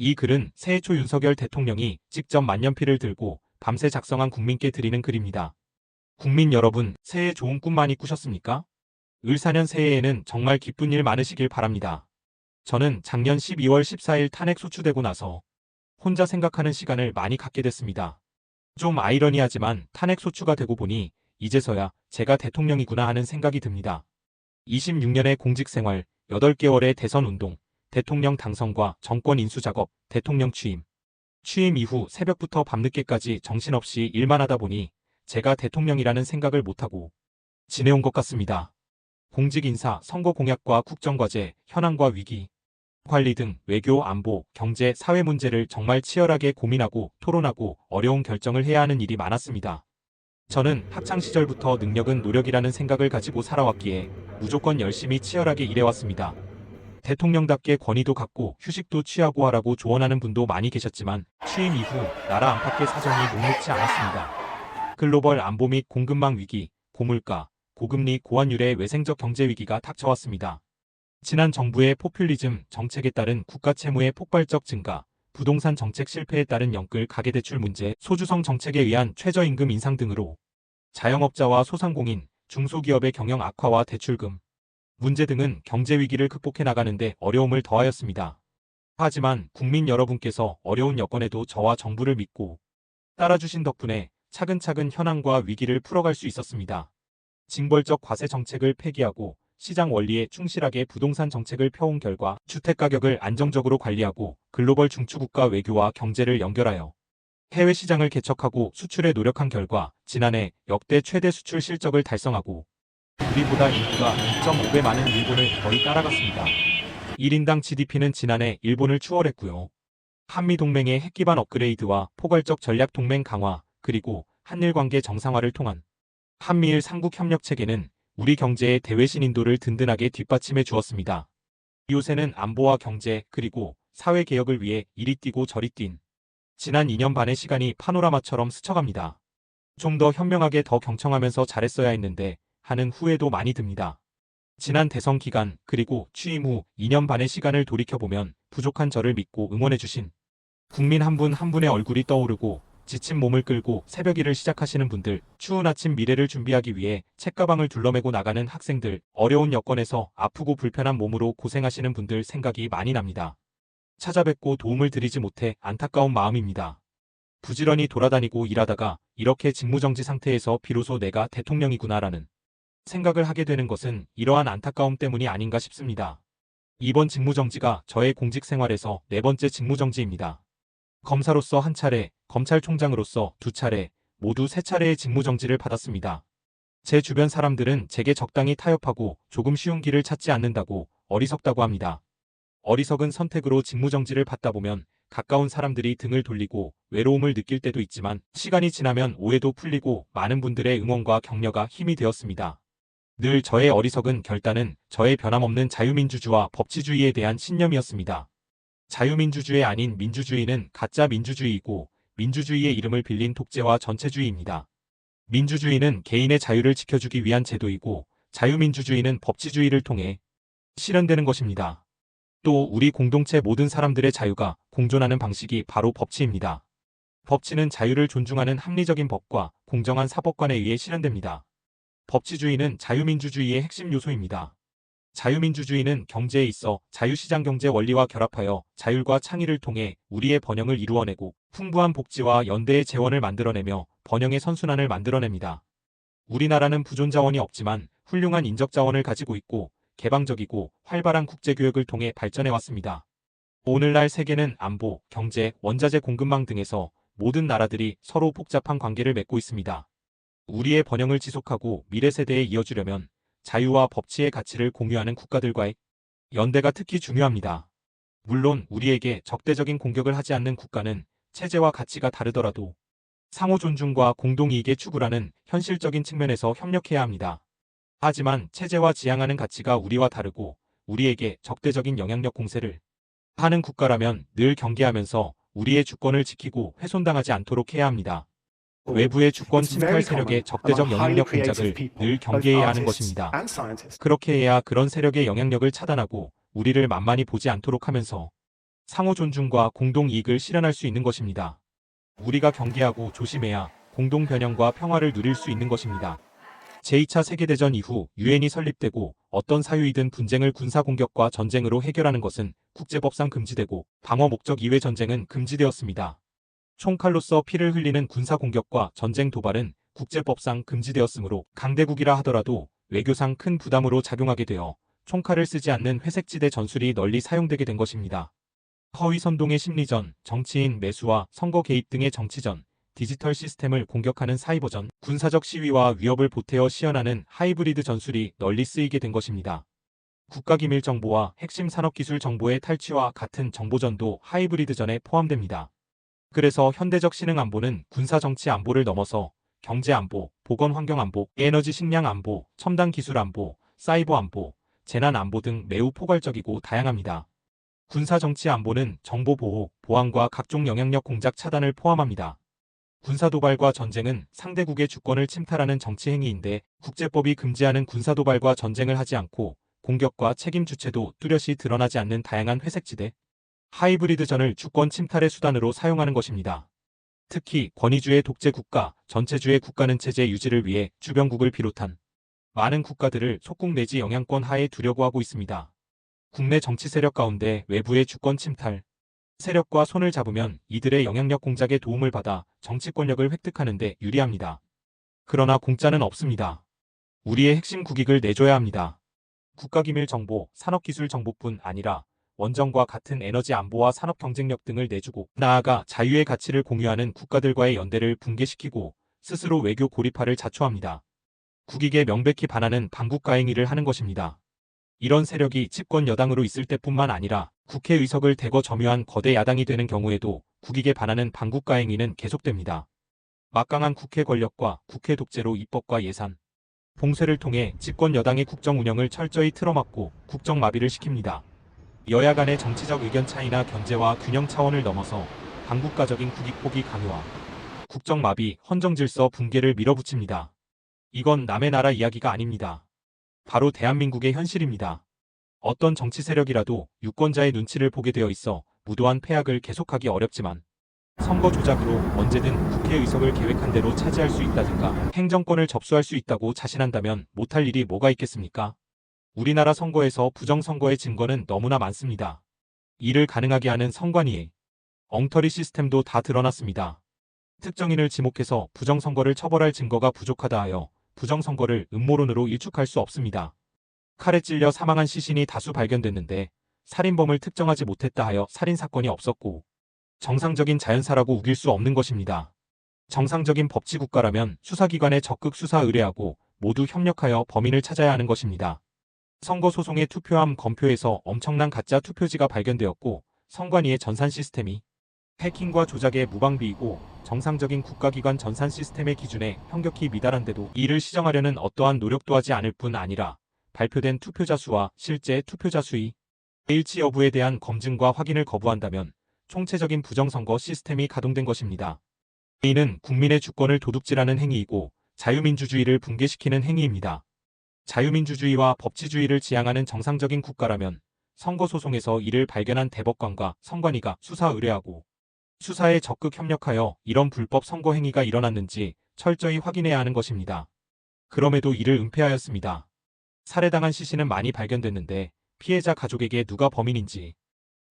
이 글은 새해 초 윤석열 대통령이 직접 만년필을 들고 밤새 작성한 국민께 드리는 글입니다. 국민 여러분, 새해 좋은 꿈 많이 꾸셨습니까? 을사년 새해에는 정말 기쁜 일 많으시길 바랍니다. 저는 작년 12월 14일 탄핵 소추되고 나서 혼자 생각하는 시간을 많이 갖게 됐습니다. 좀 아이러니하지만 탄핵 소추가 되고 보니 이제서야 제가 대통령이구나 하는 생각이 듭니다. 26년의 공직생활, 8개월의 대선운동, 대통령 당선과 정권 인수 작업, 대통령 취임. 취임 이후 새벽부터 밤늦게까지 정신없이 일만 하다 보니 제가 대통령이라는 생각을 못하고 지내온 것 같습니다. 공직 인사, 선거 공약과 국정과제, 현안과 위기, 관리 등 외교, 안보, 경제, 사회 문제를 정말 치열하게 고민하고 토론하고 어려운 결정을 해야 하는 일이 많았습니다. 저는 학창시절부터 능력은 노력이라는 생각을 가지고 살아왔기에 무조건 열심히 치열하게 일해왔습니다. 대통령답게 권위도 갖고 휴식도 취하고 하라고 조언하는 분도 많이 계셨지만 취임 이후 나라 안팎의 사정이 녹록지 않았습니다. 글로벌 안보 및 공급망 위기, 고물가, 고금리, 고환율의 외생적 경제 위기가 닥쳐왔습니다. 지난 정부의 포퓰리즘 정책에 따른 국가 채무의 폭발적 증가, 부동산 정책 실패에 따른 연끌 가계대출 문제, 소주성 정책에 의한 최저임금 인상 등으로 자영업자와 소상공인, 중소기업의 경영 악화와 대출금 문제 등은 경제 위기를 극복해 나가는데 어려움을 더하였습니다. 하지만 국민 여러분께서 어려운 여건에도 저와 정부를 믿고 따라주신 덕분에 차근차근 현안과 위기를 풀어갈 수 있었습니다. 징벌적 과세 정책을 폐기하고 시장 원리에 충실하게 부동산 정책을 펴온 결과 주택 가격을 안정적으로 관리하고 글로벌 중추국가 외교와 경제를 연결하여 해외 시장을 개척하고 수출에 노력한 결과 지난해 역대 최대 수출 실적을 달성하고 우리보다 인구가 2.5배 많은 일본을 거의 따라갔습니다. 1인당 GDP는 지난해 일본을 추월했고요. 한미동맹의 핵기반 업그레이드와 포괄적 전략동맹 강화 그리고 한일 관계 정상화를 통한 한미일 삼국협력 체계는 우리 경제의 대외신 인도를 든든하게 뒷받침해 주었습니다. 요새는 안보와 경제 그리고 사회개혁을 위해 이리 뛰고 저리 뛴 지난 2년 반의 시간이 파노라마처럼 스쳐갑니다. 좀 더 현명하게 더 경청하면서 잘했어야 했는데 하는 후회도 많이 듭니다. 지난 대선 기간 그리고 취임 후 2년 반의 시간을 돌이켜보면 부족한 저를 믿고 응원해주신 국민 한 분 한 분의 얼굴이 떠오르고 지친 몸을 끌고 새벽 일을 시작하시는 분들, 추운 아침 미래를 준비하기 위해 책가방을 둘러매고 나가는 학생들, 어려운 여건에서 아프고 불편한 몸으로 고생하시는 분들 생각이 많이 납니다. 찾아뵙고 도움을 드리지 못해 안타까운 마음입니다. 부지런히 돌아다니고 일하다가 이렇게 직무정지 상태에서 비로소 내가 대통령이구나라는 생각을 하게 되는 것은 이러한 안타까움 때문이 아닌가 싶습니다. 이번 직무정지가 저의 공직생활에서 4번째 직무정지입니다. 검사로서 1차례, 검찰총장으로서 2차례, 모두 3차례의 직무정지를 받았습니다. 제 주변 사람들은 제게 적당히 타협하고 조금 쉬운 길을 찾지 않는다고 어리석다고 합니다. 어리석은 선택으로 직무정지를 받다 보면 가까운 사람들이 등을 돌리고 외로움을 느낄 때도 있지만 시간이 지나면 오해도 풀리고 많은 분들의 응원과 격려가 힘이 되었습니다. 늘 저의 어리석은 결단은 저의 변함없는 자유민주주의와 법치주의에 대한 신념이었습니다. 자유민주주의 아닌 민주주의는 가짜 민주주의이고 민주주의의 이름을 빌린 독재와 전체주의입니다. 민주주의는 개인의 자유를 지켜주기 위한 제도이고 자유민주주의는 법치주의를 통해 실현되는 것입니다. 또 우리 공동체 모든 사람들의 자유가 공존하는 방식이 바로 법치입니다. 법치는 자유를 존중하는 합리적인 법과 공정한 사법관에 의해 실현됩니다. 법치주의는 자유민주주의의 핵심 요소입니다. 자유민주주의는 경제에 있어 자유시장 경제 원리와 결합하여 자율과 창의를 통해 우리의 번영을 이루어내고 풍부한 복지와 연대의 재원을 만들어내며 번영의 선순환을 만들어냅니다. 우리나라는 부존자원이 없지만 훌륭한 인적자원을 가지고 있고 개방적이고 활발한 국제교역을 통해 발전해왔습니다. 오늘날 세계는 안보, 경제, 원자재 공급망 등에서 모든 나라들이 서로 복잡한 관계를 맺고 있습니다. 우리의 번영을 지속하고 미래 세대에 이어주려면 자유와 법치의 가치를 공유하는 국가들과의 연대가 특히 중요합니다. 물론 우리에게 적대적인 공격을 하지 않는 국가는 체제와 가치가 다르더라도 상호 존중과 공동이익의 추구라는 현실적인 측면에서 협력해야 합니다. 하지만 체제와 지향하는 가치가 우리와 다르고 우리에게 적대적인 영향력 공세를 하는 국가라면 늘 경계하면서 우리의 주권을 지키고 훼손당하지 않도록 해야 합니다. 외부의 주권 침탈 세력의 적대적 영향력 공작을 늘 경계해야 하는 것입니다. 그렇게 해야 그런 세력의 영향력을 차단하고 우리를 만만히 보지 않도록 하면서 상호 존중과 공동 이익을 실현할 수 있는 것입니다. 우리가 경계하고 조심해야 공동 변형과 평화를 누릴 수 있는 것입니다. 제2차 세계대전 이후 유엔이 설립되고 어떤 사유이든 분쟁을 군사 공격과 전쟁으로 해결하는 것은 국제법상 금지되고 방어 목적 이외 전쟁은 금지되었습니다. 총칼로서 피를 흘리는 군사 공격과 전쟁 도발은 국제법상 금지되었으므로 강대국이라 하더라도 외교상 큰 부담으로 작용하게 되어 총칼을 쓰지 않는 회색지대 전술이 널리 사용되게 된 것입니다. 허위선동의 심리전, 정치인 매수와 선거 개입 등의 정치전, 디지털 시스템을 공격하는 사이버전, 군사적 시위와 위협을 보태어 시연하는 하이브리드 전술이 널리 쓰이게 된 것입니다. 국가기밀 정보와 핵심 산업기술 정보의 탈취와 같은 정보전도 하이브리드전에 포함됩니다. 그래서 현대적 신흥 안보는 군사 정치 안보를 넘어서 경제 안보, 보건 환경 안보, 에너지 식량 안보, 첨단 기술 안보, 사이버 안보, 재난 안보 등 매우 포괄적이고 다양합니다. 군사 정치 안보는 정보 보호, 보안과 각종 영향력 공작 차단을 포함합니다. 군사 도발과 전쟁은 상대국의 주권을 침탈하는 정치 행위인데 국제법이 금지하는 군사 도발과 전쟁을 하지 않고 공격과 책임 주체도 뚜렷이 드러나지 않는 다양한 회색지대, 하이브리드전을 주권 침탈의 수단으로 사용하는 것입니다. 특히 권위주의 독재 국가, 전체주의 국가는 체제 유지를 위해 주변국을 비롯한 많은 국가들을 속국 내지 영향권 하에 두려고 하고 있습니다. 국내 정치 세력 가운데 외부의 주권 침탈 세력과 손을 잡으면 이들의 영향력 공작에 도움을 받아 정치권력을 획득하는 데 유리합니다. 그러나 공짜는 없습니다. 우리의 핵심 국익을 내줘야 합니다. 국가기밀 정보, 산업기술 정보뿐 아니라 원전과 같은 에너지 안보와 산업 경쟁력 등을 내주고 나아가 자유의 가치를 공유하는 국가들과의 연대를 붕괴시키고 스스로 외교 고립화를 자초합니다. 국익에 명백히 반하는 반국가 행위를 하는 것입니다. 이런 세력이 집권 여당으로 있을 때뿐만 아니라 국회 의석을 대거 점유한 거대 야당이 되는 경우에도 국익에 반하는 반국가 행위는 계속됩니다. 막강한 국회 권력과 국회 독재로 입법과 예산, 봉쇄를 통해 집권 여당의 국정 운영을 철저히 틀어막고 국정 마비를 시킵니다. 여야 간의 정치적 의견 차이나 견제와 균형 차원을 넘어서 반국가적인 국익 포기 강요와 국정 마비, 헌정 질서 붕괴를 밀어붙입니다. 이건 남의 나라 이야기가 아닙니다. 바로 대한민국의 현실입니다. 어떤 정치 세력이라도 유권자의 눈치를 보게 되어 있어 무도한 패악을 계속하기 어렵지만 선거 조작으로 언제든 국회 의석을 계획한 대로 차지할 수 있다든가 행정권을 접수할 수 있다고 자신한다면 못할 일이 뭐가 있겠습니까? 우리나라 선거에서 부정선거의 증거는 너무나 많습니다. 이를 가능하게 하는 선관위의 엉터리 시스템도 다 드러났습니다. 특정인을 지목해서 부정선거를 처벌할 증거가 부족하다 하여 부정선거를 음모론으로 일축할 수 없습니다. 칼에 찔려 사망한 시신이 다수 발견됐는데 살인범을 특정하지 못했다 하여 살인사건이 없었고 정상적인 자연사라고 우길 수 없는 것입니다. 정상적인 법치국가라면 수사기관에 적극 수사 의뢰하고 모두 협력하여 범인을 찾아야 하는 것입니다. 선거소송의 투표함 검표에서 엄청난 가짜 투표지가 발견되었고 선관위의 전산 시스템이 해킹과 조작의 무방비이고 정상적인 국가기관 전산 시스템의 기준에 현격히 미달한데도 이를 시정하려는 어떠한 노력도 하지 않을 뿐 아니라 발표된 투표자 수와 실제 투표자 수의 일치 여부에 대한 검증과 확인을 거부한다면 총체적인 부정선거 시스템이 가동된 것입니다. 이는 국민의 주권을 도둑질하는 행위이고 자유민주주의를 붕괴시키는 행위입니다. 자유민주주의와 법치주의를 지향하는 정상적인 국가라면 선거소송에서 이를 발견한 대법관과 선관위가 수사 의뢰하고 수사에 적극 협력하여 이런 불법 선거 행위가 일어났는지 철저히 확인해야 하는 것입니다. 그럼에도 이를 은폐하였습니다. 살해당한 시신은 많이 발견됐는데 피해자 가족에게 누가 범인인지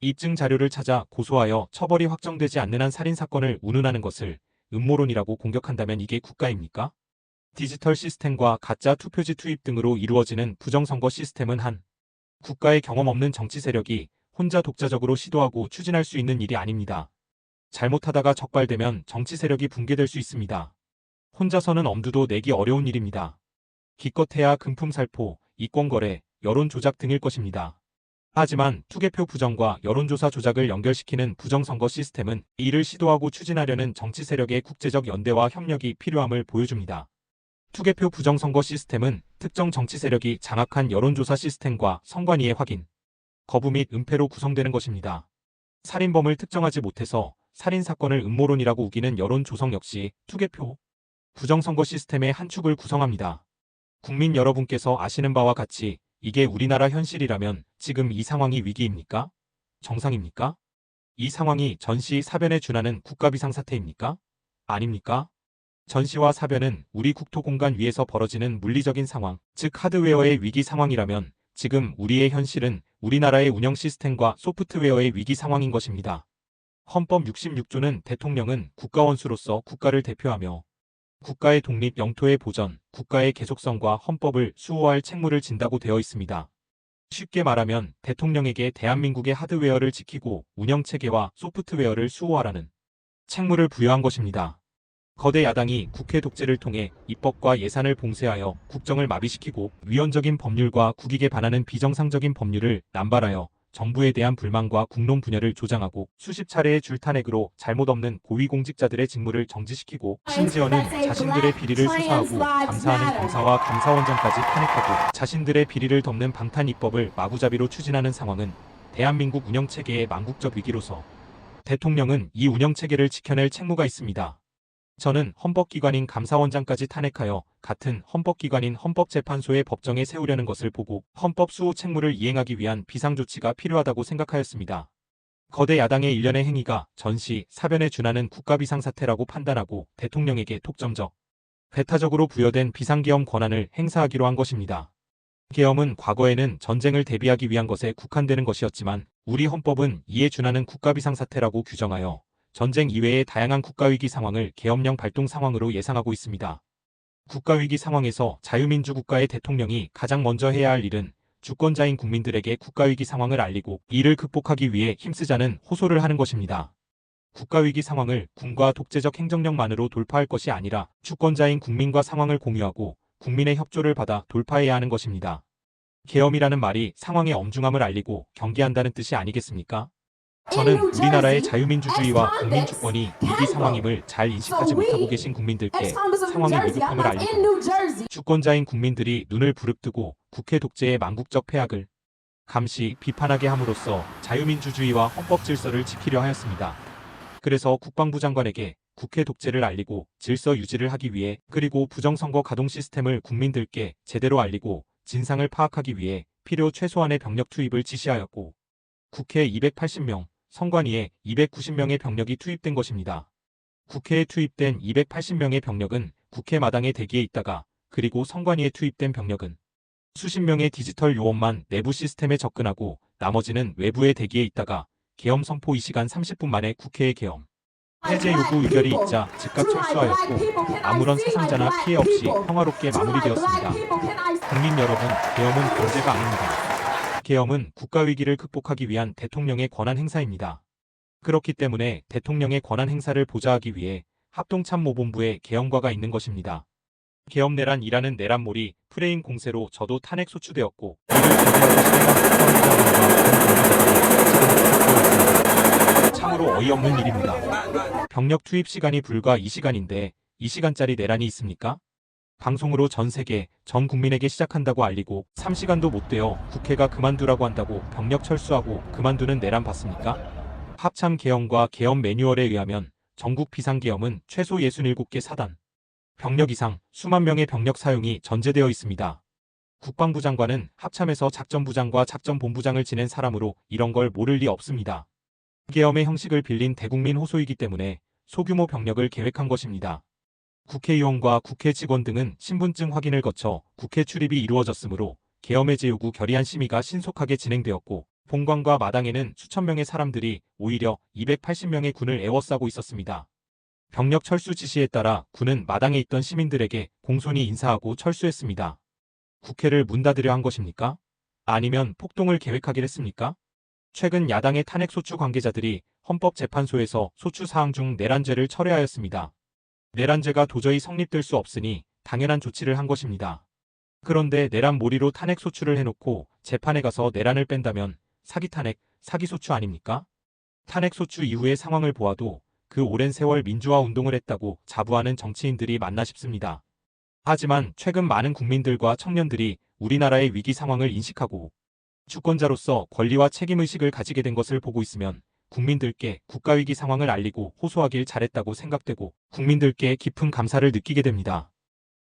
입증 자료를 찾아 고소하여 처벌이 확정되지 않는 한 살인사건을 운운하는 것을 음모론이라고 공격한다면 이게 국가입니까? 디지털 시스템과 가짜 투표지 투입 등으로 이루어지는 부정선거 시스템은 한 국가의 경험 없는 정치 세력이 혼자 독자적으로 시도하고 추진할 수 있는 일이 아닙니다. 잘못하다가 적발되면 정치 세력이 붕괴될 수 있습니다. 혼자서는 엄두도 내기 어려운 일입니다. 기껏해야 금품살포, 이권거래, 여론조작 등일 것입니다. 하지만 투개표 부정과 여론조사 조작을 연결시키는 부정선거 시스템은 이를 시도하고 추진하려는 정치 세력의 국제적 연대와 협력이 필요함을 보여줍니다. 투개표 부정선거 시스템은 특정 정치 세력이 장악한 여론조사 시스템과 선관위의 확인, 거부 및 은폐로 구성되는 것입니다. 살인범을 특정하지 못해서 살인사건을 음모론이라고 우기는 여론 조성 역시 투개표 부정선거 시스템의 한 축을 구성합니다. 국민 여러분께서 아시는 바와 같이 이게 우리나라 현실이라면 지금 이 상황이 위기입니까? 정상입니까? 이 상황이 전시 사변에 준하는 국가비상사태입니까? 아닙니까? 전시와 사변은 우리 국토 공간 위에서 벌어지는 물리적인 상황, 즉 하드웨어의 위기 상황이라면 지금 우리의 현실은 우리나라의 운영 시스템과 소프트웨어의 위기 상황인 것입니다. 헌법 66조는 대통령은 국가원수로서 국가를 대표하며 국가의 독립, 영토의 보전, 국가의 계속성과 헌법을 수호할 책무를 진다고 되어 있습니다. 쉽게 말하면 대통령에게 대한민국의 하드웨어를 지키고 운영체계와 소프트웨어를 수호하라는 책무를 부여한 것입니다. 거대 야당이 국회 독재를 통해 입법과 예산을 봉쇄하여 국정을 마비시키고 위헌적인 법률과 국익에 반하는 비정상적인 법률을 남발하여 정부에 대한 불만과 국론 분열을 조장하고 수십 차례의 줄탄핵으로 잘못 없는 고위공직자들의 직무를 정지시키고 심지어는 자신들의 비리를 수사하고 감사하는 검사와 감사원장까지 탄핵하고 자신들의 비리를 덮는 방탄 입법을 마구잡이로 추진하는 상황은 대한민국 운영체계의 망국적 위기로서 대통령은 이 운영체계를 지켜낼 책무가 있습니다. 저는 헌법기관인 감사원장까지 탄핵하여 같은 헌법기관인 헌법재판소의 법정에 세우려는 것을 보고 헌법 수호 책무를 이행하기 위한 비상조치가 필요하다고 생각하였습니다. 거대 야당의 일련의 행위가 전시, 사변에 준하는 국가비상사태라고 판단하고 대통령에게 독점적, 배타적으로 부여된 비상계엄 권한을 행사하기로 한 것입니다. 계엄은 과거에는 전쟁을 대비하기 위한 것에 국한되는 것이었지만 우리 헌법은 이에 준하는 국가비상사태라고 규정하여 전쟁 이외의 다양한 국가위기 상황을 계엄령 발동 상황으로 예상하고 있습니다. 국가위기 상황에서 자유민주 국가의 대통령이 가장 먼저 해야 할 일은 주권자인 국민들에게 국가위기 상황을 알리고 이를 극복하기 위해 힘쓰자는 호소를 하는 것입니다. 국가위기 상황을 군과 독재적 행정력만으로 돌파할 것이 아니라 주권자인 국민과 상황을 공유하고 국민의 협조를 받아 돌파해야 하는 것입니다. 계엄이라는 말이 상황의 엄중함을 알리고 경계한다는 뜻이 아니겠습니까? 저는 우리나라의 자유민주주의와 국민주권이 위기 상황임을 잘 인식하지 못하고 계신 국민들께 상황의 위급함을 알리고 주권자인 국민들이 눈을 부릅뜨고 국회 독재의 망국적 폐악을 감시, 비판하게 함으로써 자유민주주의와 헌법 질서를 지키려 하였습니다. 그래서 국방부 장관에게 국회 독재를 알리고 질서 유지를 하기 위해 그리고 부정선거 가동 시스템을 국민들께 제대로 알리고 진상을 파악하기 위해 필요 최소한의 병력 투입을 지시하였고 국회 280명, 선관위에 290명의 병력이 투입된 것입니다. 국회에 투입된 280명의 병력은 국회 마당에 대기해 있다가 그리고 선관위에 투입된 병력은 수십 명의 디지털 요원만 내부 시스템에 접근하고 나머지는 외부에 대기해 있다가 계엄 선포 2시간 30분 만에 국회의 계엄 해제 요구 의결이 있자 즉각 철수하였고 아무런 사상자나 피해 없이 평화롭게 마무리되었습니다. 국민 여러분, 계엄은 범죄가 아닙니다. 계엄은 국가위기를 극복하기 위한 대통령의 권한 행사입니다. 그렇기 때문에 대통령의 권한 행사를 보좌하기 위해 합동참모본부에 계엄과가 있는 것입니다. 계엄 내란이라는 내란몰이 프레임 공세로 저도 탄핵 소추되었고 이를 제대하고 참으로 어이없는 일입니다. 병력 투입 시간이 불과 2시간인데 2시간짜리 내란이 있습니까? 방송으로 전 세계, 전 국민에게 시작한다고 알리고 3시간도 못 되어 국회가 그만두라고 한다고 병력 철수하고 그만두는 내란 봤습니까? 합참 계엄과 계엄 매뉴얼에 의하면 전국 비상계엄은 최소 67개 사단, 병력 이상 수만 명의 병력 사용이 전제되어 있습니다. 국방부 장관은 합참에서 작전부장과 작전본부장을 지낸 사람으로 이런 걸 모를 리 없습니다. 계엄의 형식을 빌린 대국민 호소이기 때문에 소규모 병력을 계획한 것입니다. 국회의원과 국회 직원 등은 신분증 확인을 거쳐 국회 출입이 이루어졌으므로 계엄 해제 요구 결의안 심의가 신속하게 진행되었고 본관과 마당에는 수천 명의 사람들이 오히려 280명의 군을 에워싸고 있었습니다. 병력 철수 지시에 따라 군은 마당에 있던 시민들에게 공손히 인사하고 철수했습니다. 국회를 문 닫으려 한 것입니까? 아니면 폭동을 계획하긴 했습니까? 최근 야당의 탄핵 소추 관계자들이 헌법재판소에서 소추 사항 중 내란죄를 철회하였습니다. 내란죄가 도저히 성립될 수 없으니 당연한 조치를 한 것입니다. 그런데 내란 몰이로 탄핵 소추를 해놓고 재판에 가서 내란을 뺀다면 사기 탄핵, 사기 소추 아닙니까? 탄핵 소추 이후의 상황을 보아도 그 오랜 세월 민주화 운동을 했다고 자부하는 정치인들이 맞나 싶습니다. 하지만 최근 많은 국민들과 청년들이 우리나라의 위기 상황을 인식하고 주권자로서 권리와 책임의식을 가지게 된 것을 보고 있으면 국민들께 국가위기 상황을 알리고 호소하길 잘했다고 생각되고 국민들께 깊은 감사를 느끼게 됩니다.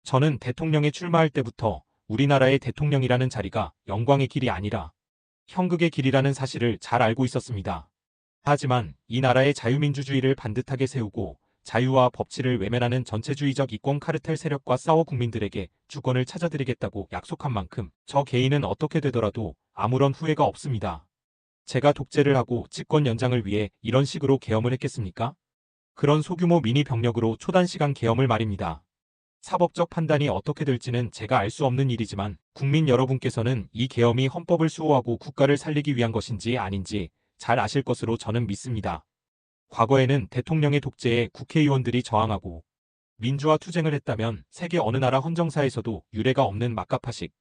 저는 대통령에 출마할 때부터 우리나라의 대통령이라는 자리가 영광의 길이 아니라 형극의 길이라는 사실을 잘 알고 있었습니다. 하지만 이 나라의 자유민주주의를 반듯하게 세우고 자유와 법치를 외면하는 전체주의적 이권 카르텔 세력과 싸워 국민들에게 주권을 찾아드리겠다고 약속한 만큼 저 개인은 어떻게 되더라도 아무런 후회가 없습니다. 제가 독재를 하고 집권 연장을 위해 이런 식으로 계엄을 했겠습니까? 그런 소규모 미니 병력으로 초단시간 계엄을 말입니다. 사법적 판단이 어떻게 될지는 제가 알 수 없는 일이지만 국민 여러분께서는 이 계엄이 헌법을 수호하고 국가를 살리기 위한 것인지 아닌지 잘 아실 것으로 저는 믿습니다. 과거에는 대통령의 독재에 국회의원들이 저항하고 민주화 투쟁을 했다면 세계 어느 나라 헌정사에서도 유례가 없는 막가파식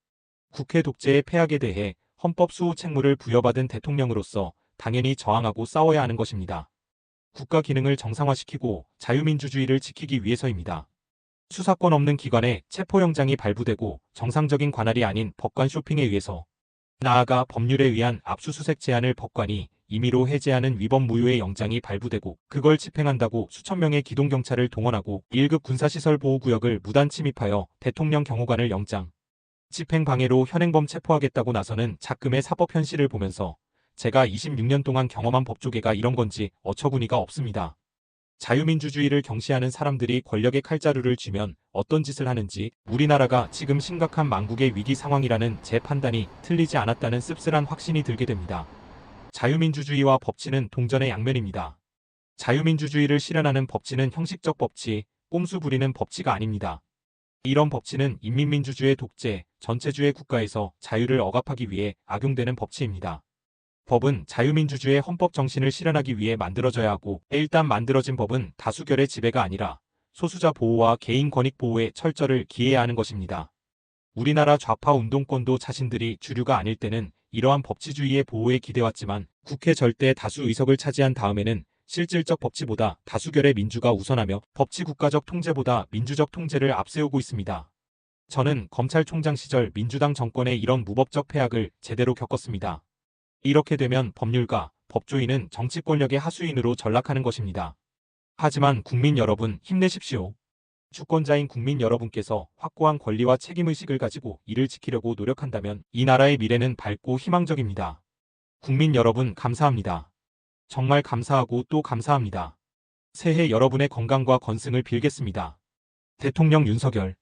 국회 독재의 폐악에 대해 헌법 수호 책무를 부여받은 대통령으로서 당연히 저항하고 싸워야 하는 것입니다. 국가 기능을 정상화시키고 자유민주주의를 지키기 위해서입니다. 수사권 없는 기관에 체포영장이 발부되고 정상적인 관할이 아닌 법관 쇼핑에 의해서 나아가 법률에 의한 압수수색 제한을 법관이 임의로 해제하는 위법 무효의 영장이 발부되고 그걸 집행한다고 수천 명의 기동경찰을 동원하고 1급 군사시설 보호구역을 무단 침입하여 대통령 경호관을 영장 집행 방해로 현행범 체포하겠다고 나서는 작금의 사법 현실을 보면서 제가 26년 동안 경험한 법조계가 이런 건지 어처구니가 없습니다. 자유민주주의를 경시하는 사람들이 권력의 칼자루를 쥐면 어떤 짓을 하는지 우리나라가 지금 심각한 망국의 위기 상황이라는 제 판단이 틀리지 않았다는 씁쓸한 확신이 들게 됩니다. 자유민주주의와 법치는 동전의 양면입니다. 자유민주주의를 실현하는 법치는 형식적 법치, 꼼수 부리는 법치가 아닙니다. 이런 법치는 인민민주주의 독재, 전체주의 국가에서 자유를 억압하기 위해 악용되는 법치입니다. 법은 자유민주주의 헌법 정신을 실현하기 위해 만들어져야 하고 일단 만들어진 법은 다수결의 지배가 아니라 소수자 보호와 개인 권익 보호에 철저를 기해야 하는 것입니다. 우리나라 좌파 운동권도 자신들이 주류가 아닐 때는 이러한 법치주의의 보호에 기대왔지만 국회 절대 다수 의석을 차지한 다음에는 실질적 법치보다 다수결의 민주가 우선하며 법치 국가적 통제보다 민주적 통제를 앞세우고 있습니다. 저는 검찰총장 시절 민주당 정권의 이런 무법적 폐악을 제대로 겪었습니다. 이렇게 되면 법률가, 법조인은 정치 권력의 하수인으로 전락하는 것입니다. 하지만 국민 여러분 힘내십시오. 주권자인 국민 여러분께서 확고한 권리와 책임의식을 가지고 이를 지키려고 노력한다면 이 나라의 미래는 밝고 희망적입니다. 국민 여러분 감사합니다. 정말 감사하고 또 감사합니다. 새해 여러분의 건강과 건승을 빌겠습니다. 대통령 윤석열